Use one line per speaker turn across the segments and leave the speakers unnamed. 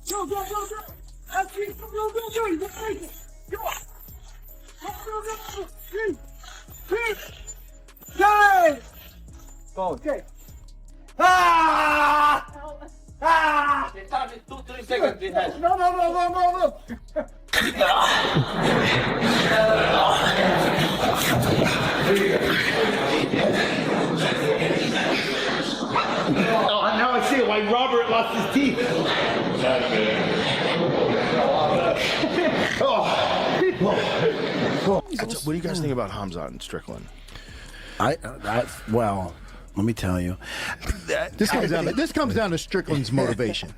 Go, go, go, go. That's it. Go, go, go, go. Let's take it. Go on. Go, go, go. Three. Yay! Go. Okay. Ah! Ah!
The time is 2-3 seconds behind.
No, no, no, no, no, no.
Oh, now I see why Robert lost his teeth.
What do you guys think about Khamzat and Strickland?
Well, let me tell you.
This comes down to Strickland's motivation.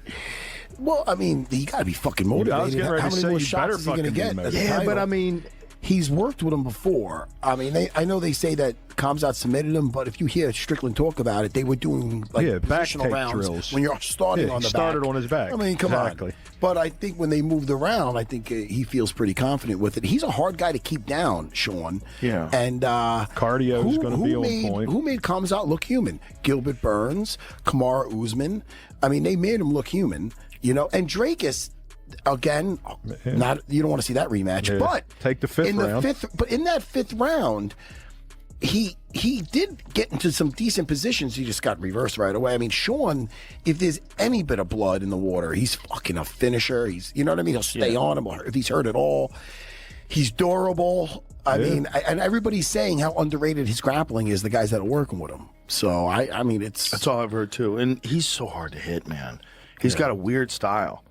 Well, I mean, you got to be fucking motivated.
I was getting ready
How
to
many
say
more
you
shots
better
is he going to
fucking
get?
be
at the
motivated. Yeah, but
title?
I mean,
he's worked with him before. I mean, I know they say that Khamzat submitted him, but if you hear Strickland talk about it, they were doing like
back
positional
take
rounds
drills.
when you're starting on the
started
back.
on his back.
I mean, come
Exactly.
on. But I think when they moved around, I think he feels pretty confident with it. He's a hard guy to keep down, Sean.
Yeah.
And
Cardio is going to be on point.
Who made Khamzat look human? Gilbert Burns, Kamaru Usman. I mean, they made him look human. You know, and Drake is. Again, not you don't want to see that rematch,
Yeah.
but
Take the fifth round.
But in that fifth round, he did get into some decent positions. He just got reversed right away. I mean, Sean, if there's any bit of blood in the water, he's fucking a finisher. He's, you know what I mean. He'll stay on him if he's hurt at all. He's durable. I mean, and everybody's saying how underrated his grappling is. The guys that are working with him. So I mean,
That's all I've heard too. And he's so hard to hit, man. He's got a weird style.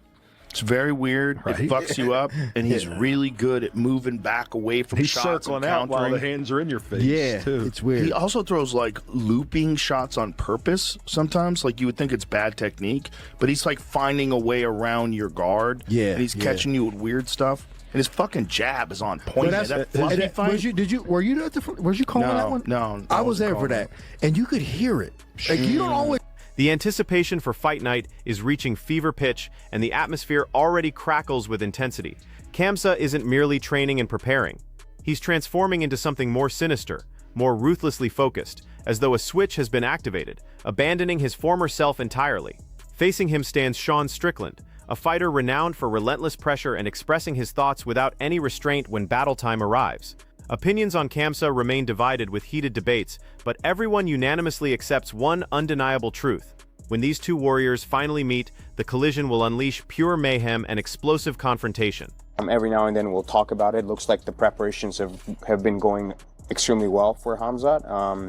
It's very weird. It fucks you up, and he's really good at moving back away from
He's
shots
circling
and
out while
countering.
the hands are in your face.
Yeah,
too.
it's weird.
He also throws like looping shots on purpose sometimes. Like you would think it's bad technique, but he's like finding a way around your guard.
Yeah,
and he's catching you with weird stuff. And his fucking jab is on point.
But
That fluffy fight.
Were you at the? Was you calling that one?
No,
I was there for that, and you could hear it. Like you don't always.
The anticipation for fight night is reaching fever pitch, and the atmosphere already crackles with intensity. Khamzat isn't merely training and preparing. He's transforming into something more sinister, more ruthlessly focused, as though a switch has been activated, abandoning his former self entirely. Facing him stands Sean Strickland, a fighter renowned for relentless pressure and expressing his thoughts without any restraint when battle time arrives. Opinions on Khamzat remain divided with heated debates, but everyone unanimously accepts one undeniable truth. When these two warriors finally meet, the collision will unleash pure mayhem and explosive confrontation.
Every now and then we'll talk about it. Looks like the preparations have been going extremely well for Khamzat.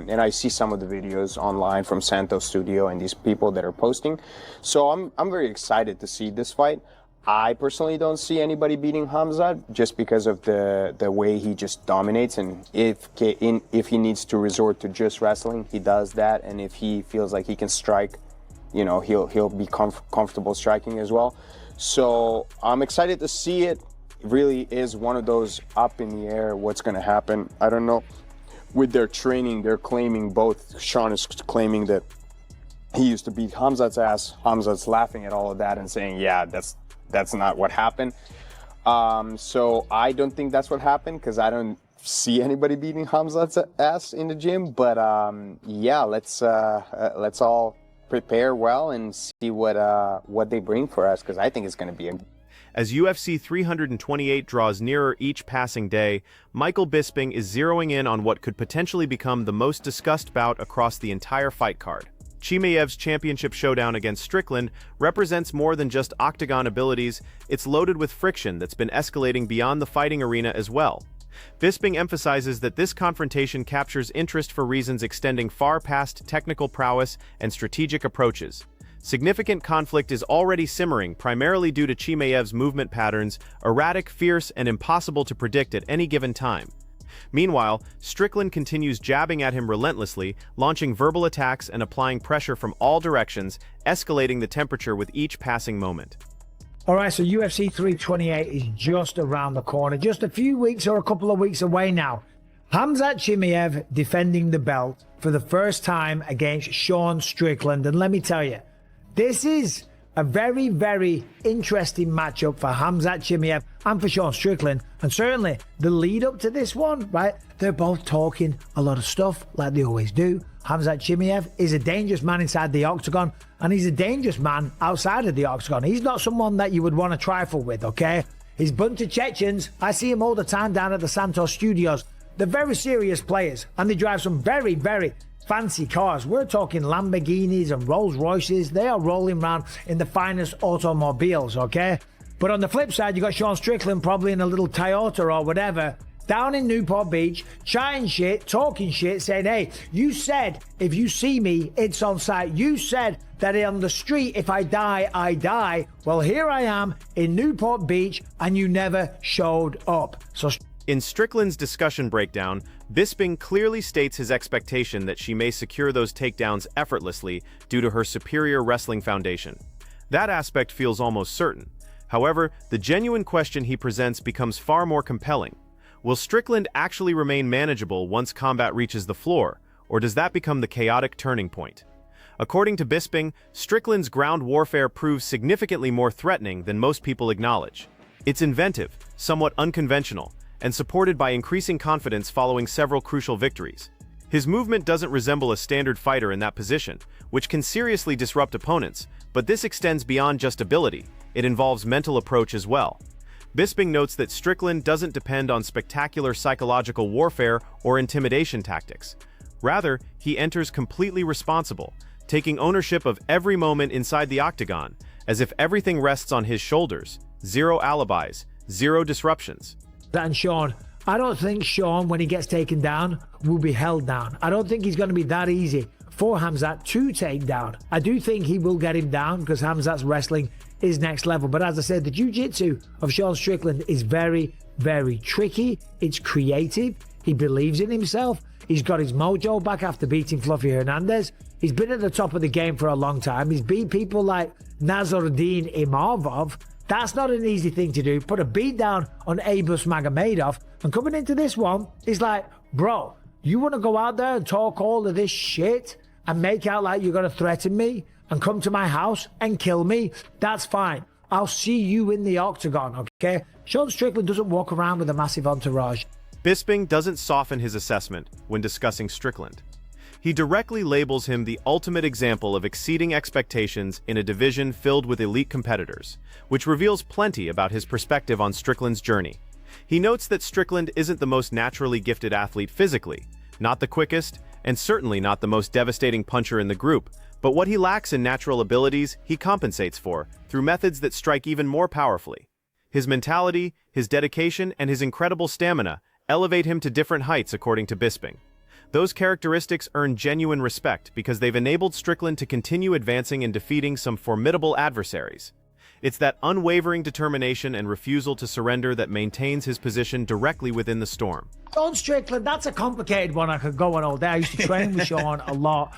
And I see some of the videos online from Santos Studio and these people that are posting. So I'm very excited to see this fight. I personally don't see anybody beating Khamzat just because of the way he just dominates, and if he needs to resort to just wrestling, he does that, and if he feels like he can strike, you know, he'll be comfortable striking as well. So I'm excited to see it. It really is one of those up in the air what's going to happen. I don't know. With their training, they're claiming, both Sean is claiming that he used to beat Khamzat's ass. Khamzat's laughing at all of that and saying, yeah, that's not what happened. So I don't think that's what happened, because I don't see anybody beating Khamzat's ass in the gym. But yeah, let's all prepare well and see what they bring for us, because I think it's going to be a...
As UFC 328 draws nearer each passing day, Michael Bisping is zeroing in on what could potentially become the most discussed bout across the entire fight card. Chimaev's championship showdown against Strickland represents more than just octagon abilities. It's loaded with friction that's been escalating beyond the fighting arena as well. Bisping emphasizes that this confrontation captures interest for reasons extending far past technical prowess and strategic approaches. Significant conflict is already simmering, primarily due to Chimaev's movement patterns, erratic, fierce, and impossible to predict at any given time. Meanwhile, Strickland continues jabbing at him relentlessly, launching verbal attacks and applying pressure from all directions, escalating the temperature with each passing moment.
All right, so UFC 328 is just around the corner, just a few weeks or a couple of weeks away now. Khamzat Chimaev defending the belt for the first time against Sean Strickland. And let me tell you, this is a very, very interesting matchup for Khamzat Chimaev and for Sean Strickland. And certainly the lead up to this one, right? They're both talking a lot of stuff like they always do. Khamzat Chimaev is a dangerous man inside the octagon, and he's a dangerous man outside of the octagon. He's not someone that you would want to trifle with, okay? He's bunch of Chechens. I see him all the time down at the Santos studios. They're very serious players, and they drive some very, very fancy cars. We're talking Lamborghinis and Rolls Royces. They are rolling around in the finest automobiles, okay? But on the flip side, you got Sean Strickland probably in a little Toyota or whatever, down in Newport Beach, chatting shit, talking shit, saying, hey, you said if you see me, it's on site. You said that on the street, if I die, I die. Well, here I am in Newport Beach, and you never showed up. So
in Strickland's discussion breakdown, Bisping clearly states his expectation that she may secure those takedowns effortlessly due to her superior wrestling foundation. That aspect feels almost certain. However, the genuine question he presents becomes far more compelling. Will Strickland actually remain manageable once combat reaches the floor, or does that become the chaotic turning point? According to Bisping, Strickland's ground warfare proves significantly more threatening than most people acknowledge. It's inventive, somewhat unconventional, and supported by increasing confidence following several crucial victories. His movement doesn't resemble a standard fighter in that position, which can seriously disrupt opponents, but this extends beyond just ability. It involves mental approach as well. Bisping notes that Strickland doesn't depend on spectacular psychological warfare or intimidation tactics. Rather, he enters completely responsible, taking ownership of every moment inside the octagon, as if everything rests on his shoulders. Zero alibis, zero disruptions.
And Sean, I don't think Sean, when he gets taken down, will be held down. I don't think he's going to be that easy for Khamzat to take down. I do think he will get him down because Khamzat's wrestling is next level. But as I said, the jiu-jitsu of Sean Strickland is very, very tricky. It's creative. He believes in himself. He's got his mojo back after beating Fluffy Hernandez. He's been at the top of the game for a long time. He's beat people like Nazardine Imavov. That's not an easy thing to do. Put a beat down on Abus Magomedov. And coming into this one, it's like, bro, you want to go out there and talk all of this shit and make out like you're going to threaten me and come to my house and kill me? That's fine. I'll see you in the octagon, okay? Sean Strickland doesn't walk around with a massive entourage.
Bisping doesn't soften his assessment when discussing Strickland. He directly labels him the ultimate example of exceeding expectations in a division filled with elite competitors, which reveals plenty about his perspective on Strickland's journey. He notes that Strickland isn't the most naturally gifted athlete physically, not the quickest, and certainly not the most devastating puncher in the group, but what he lacks in natural abilities, he compensates for through methods that strike even more powerfully. His mentality, his dedication, and his incredible stamina elevate him to different heights, according to Bisping. Those characteristics earn genuine respect because they've enabled Strickland to continue advancing and defeating some formidable adversaries. It's that unwavering determination and refusal to surrender that maintains his position directly within the storm.
Sean Strickland, that's a complicated one. I could go on all day. I used to train with Sean a lot.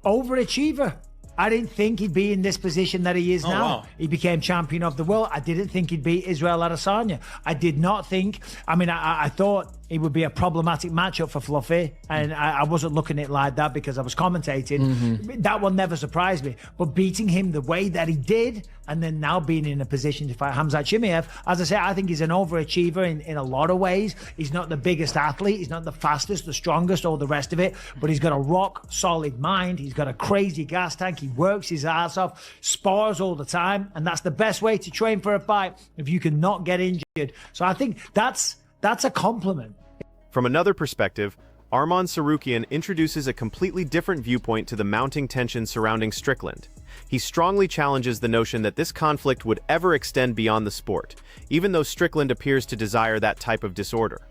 Overachiever. I didn't think he'd be in this position that he is now.
Wow.
He became champion of the world. I didn't think he'd beat Israel Adesanya. I did not think, I thought it would be a problematic matchup for Fluffy, and I wasn't looking at it like that because I was commentating. That one never surprised me. But beating him the way that he did, and then now being in a position to fight Khamzat Chimaev, as I say, I think he's an overachiever in a lot of ways. He's not the biggest athlete. He's not the fastest, the strongest, or the rest of it, but he's got a rock solid mind. He's got a crazy gas tank. He works his ass off, spars all the time, and that's the best way to train for a fight if you can not get injured. So I think that's a compliment.
From another perspective, Arman Sarukian introduces a completely different viewpoint to the mounting tension surrounding Strickland. He strongly challenges the notion that this conflict would ever extend beyond the sport, even though Strickland appears to desire that type of disorder.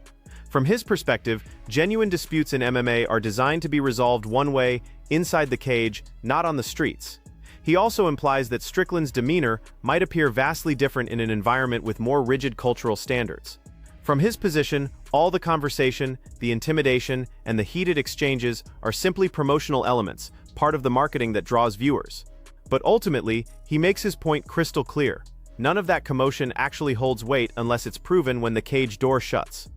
From his perspective, genuine disputes in MMA are designed to be resolved one way, inside the cage, not on the streets. He also implies that Strickland's demeanor might appear vastly different in an environment with more rigid cultural standards. From his position, all the conversation, the intimidation, and the heated exchanges are simply promotional elements, part of the marketing that draws viewers. But ultimately, he makes his point crystal clear. None of that commotion actually holds weight unless it's proven when the cage door shuts.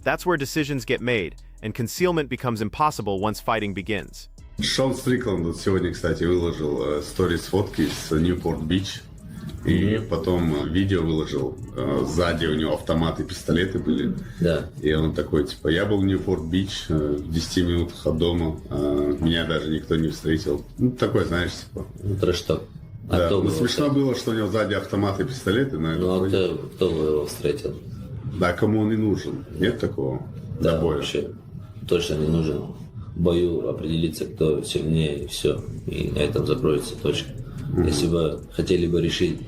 That's where decisions get made, and concealment becomes impossible once fighting begins.
Шон Стрикленд вот сегодня, кстати, выложил сторис фотки с Ньюпорт-Бич. И потом видео выложил. Сзади у него автоматы, пистолеты были.
Да.
И он такой, типа, я был в Ньюпорт-Бич, в 10 минутах от дома. Меня даже никто не встретил. Ну, такой, знаешь, типа.
Трэш-ток. А
Да.
кто
Ну,
бы
смешно было, что у него сзади автоматы, пистолеты.
Ну, а кто бы его встретил?
Да, кому он и нужен. Нет такого?
Да, вообще точно не нужен. В бою определиться, кто сильнее, и все. И на этом закроется точка. Если бы хотели бы решить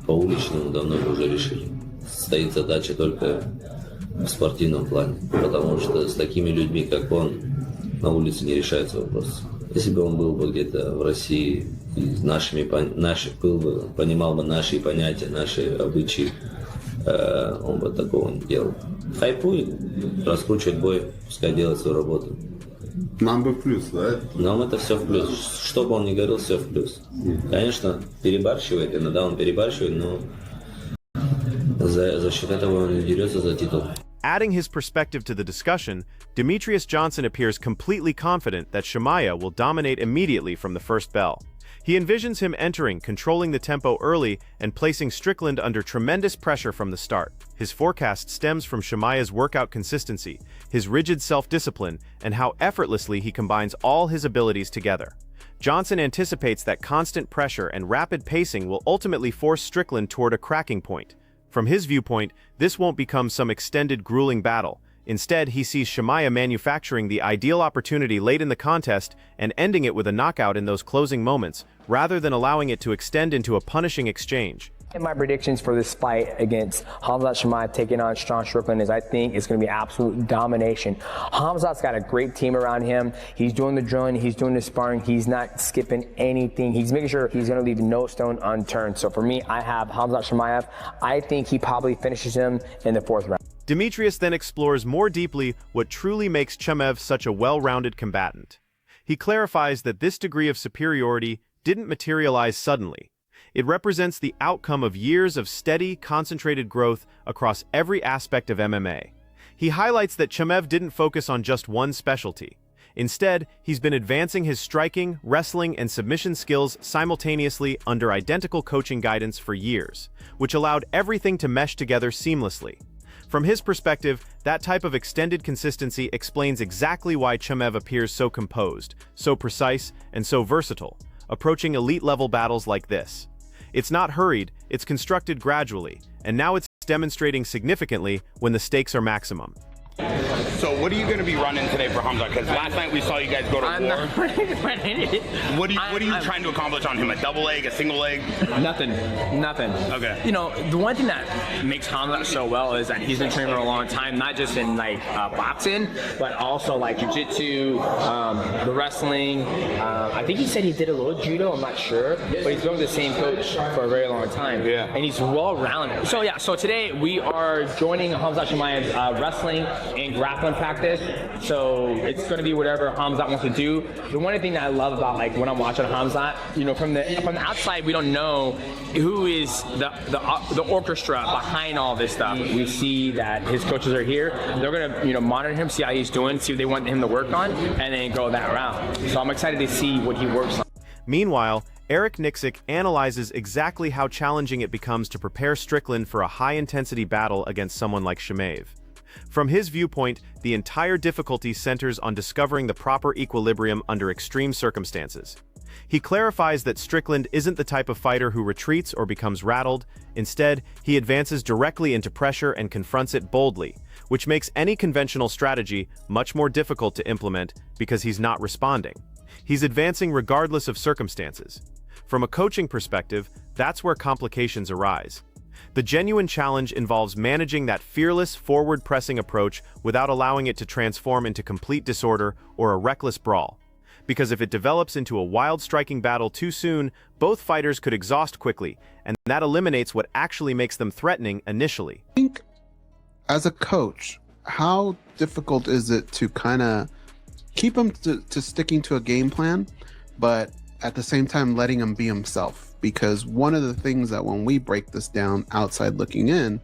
по уличному, давно бы уже решили. Стоит задача только в спортивном плане. Потому что с такими людьми, как он, на улице не решается вопрос. Если бы он был бы где-то в России, и понимал бы наши понятия, наши обычаи, он бы такого не делал. Хайпует, раскручивает бой, пускай делает свою работу.
Нам бы в плюс, да?
Нам это все в плюс. Что бы он ни говорил, все в плюс. Конечно, перебарщивает, иногда он перебарщивает, но за счет этого он не дерется за титул.
Adding his perspective to the discussion, Demetrious Johnson appears completely confident that Chimaev will dominate immediately from the first bell. He envisions him entering, controlling the tempo early, and placing Strickland under tremendous pressure from the start. His forecast stems from Chimaev's workout consistency, his rigid self-discipline, and how effortlessly he combines all his abilities together. Johnson anticipates that constant pressure and rapid pacing will ultimately force Strickland toward a cracking point. From his viewpoint, this won't become some extended, grueling battle. Instead, he sees Chimaev manufacturing the ideal opportunity late in the contest and ending it with a knockout in those closing moments, rather than allowing it to extend into a punishing exchange.
And my predictions for this fight against Khamzat Chimaev taking on Sean Strickland is I think it's going to be absolute domination. Khamzat's got a great team around him. He's doing the drilling, he's doing the sparring, he's not skipping anything. He's making sure he's going to leave no stone unturned. So for me, I have Khamzat Chimaev. I think he probably finishes him in the 4th round.
Demetrious then explores more deeply what truly makes Chimaev such a well-rounded combatant. He clarifies that this degree of superiority didn't materialize suddenly. It represents the outcome of years of steady, concentrated growth across every aspect of MMA. He highlights that Chimaev didn't focus on just one specialty. Instead, he's been advancing his striking, wrestling, and submission skills simultaneously under identical coaching guidance for years, which allowed everything to mesh together seamlessly. From his perspective, that type of extended consistency explains exactly why Chimaev appears so composed, so precise, and so versatile, approaching elite-level battles like this. It's not hurried, it's constructed gradually, and now it's demonstrating significantly when the stakes are maximum.
So what are you going to be running today for Khamzat? Because last night we saw you guys go to war.
Not running it.
What are you trying to accomplish on him? A double leg, a single leg?
Nothing.
Okay.
You know, the one thing that makes Khamzat so well is that he's been training for a long time, not just in like boxing, but also like jiu-jitsu, the wrestling. I think he said he did a little judo, I'm not sure, but he's been with the same coach for a very long time.
Yeah.
And he's well-rounded. So yeah, so today we are joining Khamzat Chimaev's wrestling and grappling practice. So it's going to be whatever Khamzat wants to do. The one thing that I love about like when I'm watching Khamzat, you know, from the outside we don't know who is the orchestra behind all this stuff. We see that his coaches are here. They're going to monitor him, see how he's doing, see what they want him to work on, and then go that route. So I'm excited to see what he works on.
Meanwhile, Eric Nixick analyzes exactly how challenging it becomes to prepare Strickland for a high-intensity battle against someone like Chimaev. From his viewpoint, the entire difficulty centers on discovering the proper equilibrium under extreme circumstances. He clarifies that Strickland isn't the type of fighter who retreats or becomes rattled. Instead, he advances directly into pressure and confronts it boldly, which makes any conventional strategy much more difficult to implement because he's not responding. He's advancing regardless of circumstances. From a coaching perspective, that's where complications arise. The genuine challenge involves managing that fearless, forward-pressing approach without allowing it to transform into complete disorder or a reckless brawl. Because if it develops into a wild striking battle too soon, both fighters could exhaust quickly, and that eliminates what actually makes them threatening initially.
I think, as a coach, how difficult is it to kind of keep him to sticking to a game plan, but at the same time letting him be himself? Because one of the things that when we break this down outside looking in,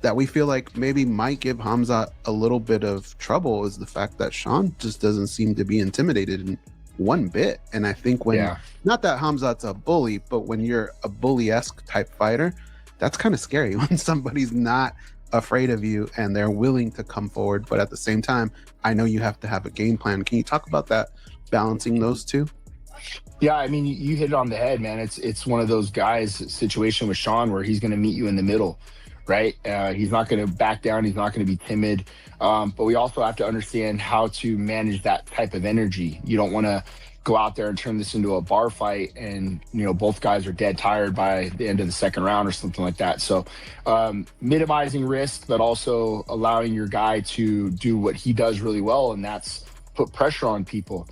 that we feel like maybe might give Khamzat a little bit of trouble is the fact that Sean just doesn't seem to be intimidated. And one bit. And I think when, not that Khamzat's a bully, but when you're a bully-esque type fighter, that's kind of scary when somebody's not afraid of you and they're willing to come forward. But at the same time, I know you have to have a game plan. Can you talk about that, balancing those two?
Yeah, I mean, you hit it on the head, man. It's one of those guys situation with Sean where he's going to meet you in the middle, right? He's not going to back down. He's not going to be timid. But we also have to understand how to manage that type of energy. You don't want to go out there and turn this into a bar fight and, you know, both guys are dead tired by the end of the second round or something like that. So minimizing risk, but also allowing your guy to do what he does really well, and that's put pressure on people.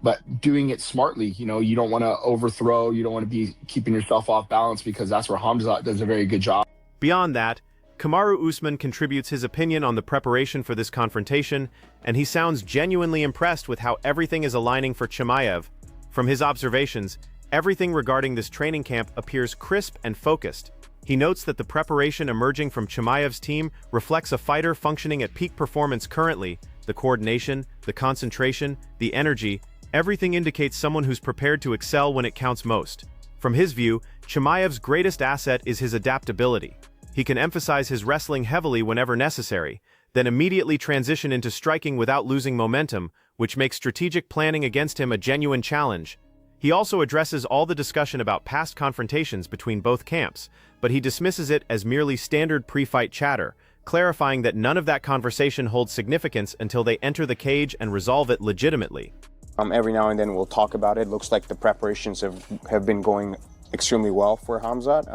But doing it smartly, you know, you don't want to overthrow, you don't want to be keeping yourself off balance, because that's where Khamzat does a very good job.
Beyond that, Kamaru Usman contributes his opinion on the preparation for this confrontation, and he sounds genuinely impressed with how everything is aligning for Chimaev. From his observations, everything regarding this training camp appears crisp and focused. He notes that the preparation emerging from Chimaev's team reflects a fighter functioning at peak performance currently. The coordination, the concentration, the energy, everything indicates someone who's prepared to excel when it counts most. From his view, Chimaev's greatest asset is his adaptability. He can emphasize his wrestling heavily whenever necessary, then immediately transition into striking without losing momentum, which makes strategic planning against him a genuine challenge. He also addresses all the discussion about past confrontations between both camps, but he dismisses it as merely standard pre-fight chatter, clarifying that none of that conversation holds significance until they enter the cage and resolve it legitimately.
Every now and then we'll talk about it. Looks like the preparations have been going extremely well for Khamzat.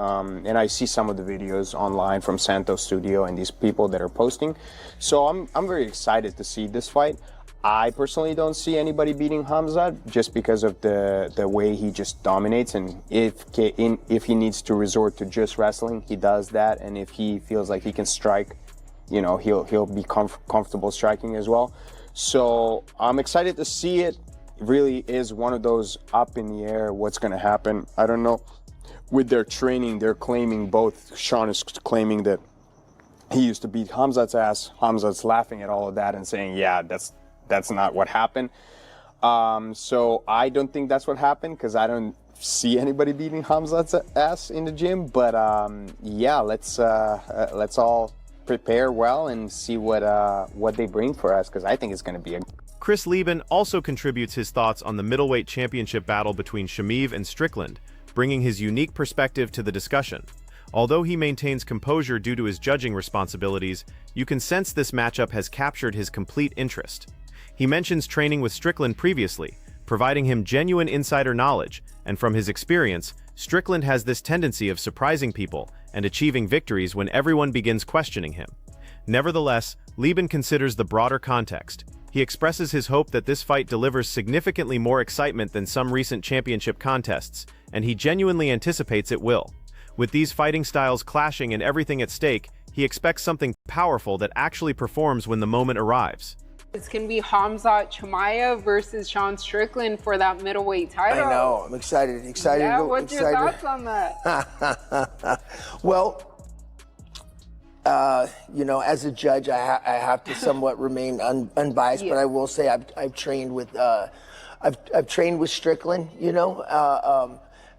And I see some of the videos online from Santos Studio and these people that are posting. So I'm very excited to see this fight. I personally don't see anybody beating Khamzat just because of the way he just dominates. And if he needs to resort to just wrestling, he does that. And if he feels like he can strike, you know, he'll be comfortable striking as well. So I'm excited to see it. It really is one of those up in the air, what's going to happen. I don't know. With their training, they're claiming, both Sean is claiming that he used to beat Khamzat's ass. Khamzat's laughing at all of that and saying, yeah, that's not what happened. So I don't think that's what happened, because I don't see anybody beating Khamzat's ass in the gym. But yeah, let's all prepare well and see what they bring for us, because I think it's going to be a...
Chris Lieben also contributes his thoughts on the middleweight championship battle between Chimaev and Strickland, bringing his unique perspective to the discussion. Although he maintains composure due to his judging responsibilities, you can sense this matchup has captured his complete interest. He mentions training with Strickland previously, providing him genuine insider knowledge, and from his experience, Strickland has this tendency of surprising people and achieving victories when everyone begins questioning him. Nevertheless, Lieben considers the broader context. He expresses his hope that this fight delivers significantly more excitement than some recent championship contests, and he genuinely anticipates it will. With these fighting styles clashing and everything at stake, he expects something powerful that actually performs when the moment arrives.
It's going to be Khamzat Chimaev versus Sean Strickland for that middleweight title.
I know. I'm excited.
Yeah, what's your thoughts on that?
Well, you know, as a judge, I have to somewhat remain unbiased, but I will say I've trained with I've trained with Strickland. You know,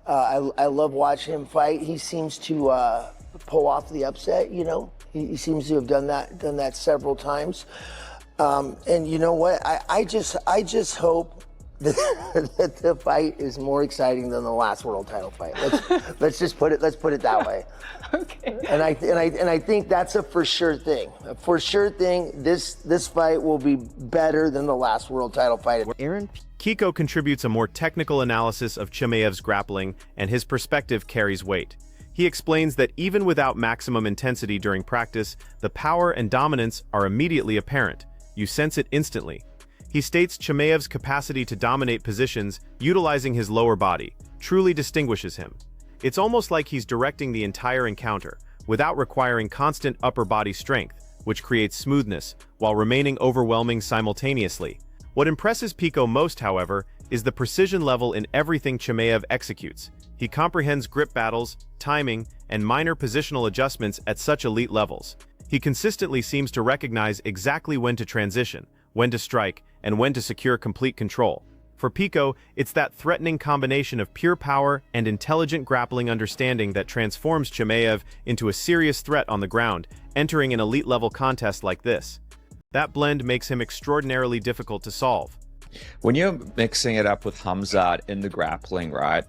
I love watching him fight. He seems to pull off the upset. You know, he seems to have done that several times. And you know what? I just hope that the fight is more exciting than the last world title fight. Let's put it that way.
Okay.
And I think that's a for sure thing. A for sure thing. This fight will be better than the last world title fight.
Aaron Kiko contributes a more technical analysis of Chimaev's grappling, and his perspective carries weight. He explains that even without maximum intensity during practice, the power and dominance are immediately apparent. You sense it instantly. He states Chimaev's capacity to dominate positions utilizing his lower body truly distinguishes him. It's almost like he's directing the entire encounter, without requiring constant upper body strength, which creates smoothness, while remaining overwhelming simultaneously. What impresses Pico most, however, is the precision level in everything Chimaev executes. He comprehends grip battles, timing, and minor positional adjustments at such elite levels. He consistently seems to recognize exactly when to transition, when to strike, and when to secure complete control. For Pico, it's that threatening combination of pure power and intelligent grappling understanding that transforms Chimaev into a serious threat on the ground, entering an elite-level contest like this. That blend makes him extraordinarily difficult to solve.
When you're mixing it up with Khamzat in the grappling, right,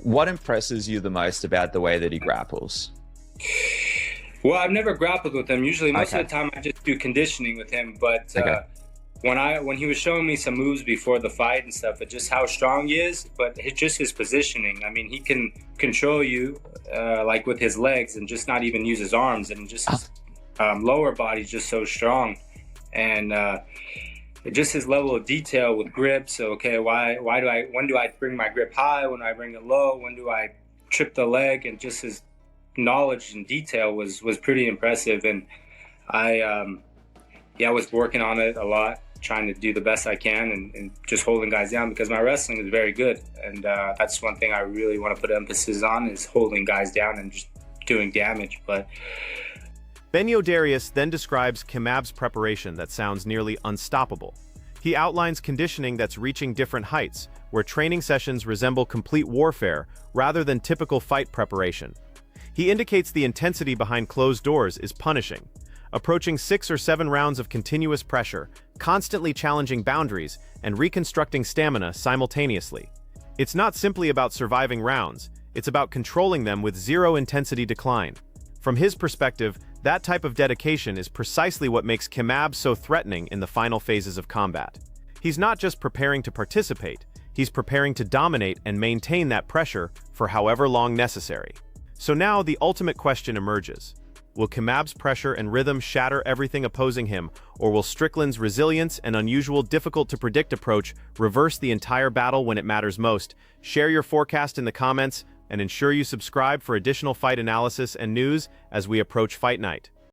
what impresses you the most about the way that he grapples?
Well, I've never grappled with him. Usually, most of the time, I just do conditioning with him. But when he was showing me some moves before the fight and stuff, just how strong he is, but just his positioning. I mean, he can control you like with his legs and just not even use his arms, and just his lower body's just so strong, and just his level of detail with grips. So, okay, when do I bring my grip high? When do I bring it low? When do I trip the leg? And just his knowledge and detail was pretty impressive. And I was working on it a lot, trying to do the best I can and just holding guys down, because my wrestling is very good. And that's one thing I really want to put emphasis on, is holding guys down and just doing damage. But
Benio Darius then describes Chimaev's preparation that sounds nearly unstoppable. He outlines conditioning that's reaching different heights, where training sessions resemble complete warfare rather than typical fight preparation. He indicates the intensity behind closed doors is punishing, approaching 6 or 7 rounds of continuous pressure, constantly challenging boundaries, and reconstructing stamina simultaneously. It's not simply about surviving rounds, it's about controlling them with zero intensity decline. From his perspective, that type of dedication is precisely what makes Chimaev so threatening in the final phases of combat. He's not just preparing to participate, he's preparing to dominate and maintain that pressure for however long necessary. So now the ultimate question emerges. Will Chimaev's pressure and rhythm shatter everything opposing him, or will Strickland's resilience and unusual difficult-to-predict approach reverse the entire battle when it matters most? Share your forecast in the comments, and ensure you subscribe for additional fight analysis and news as we approach Fight Night.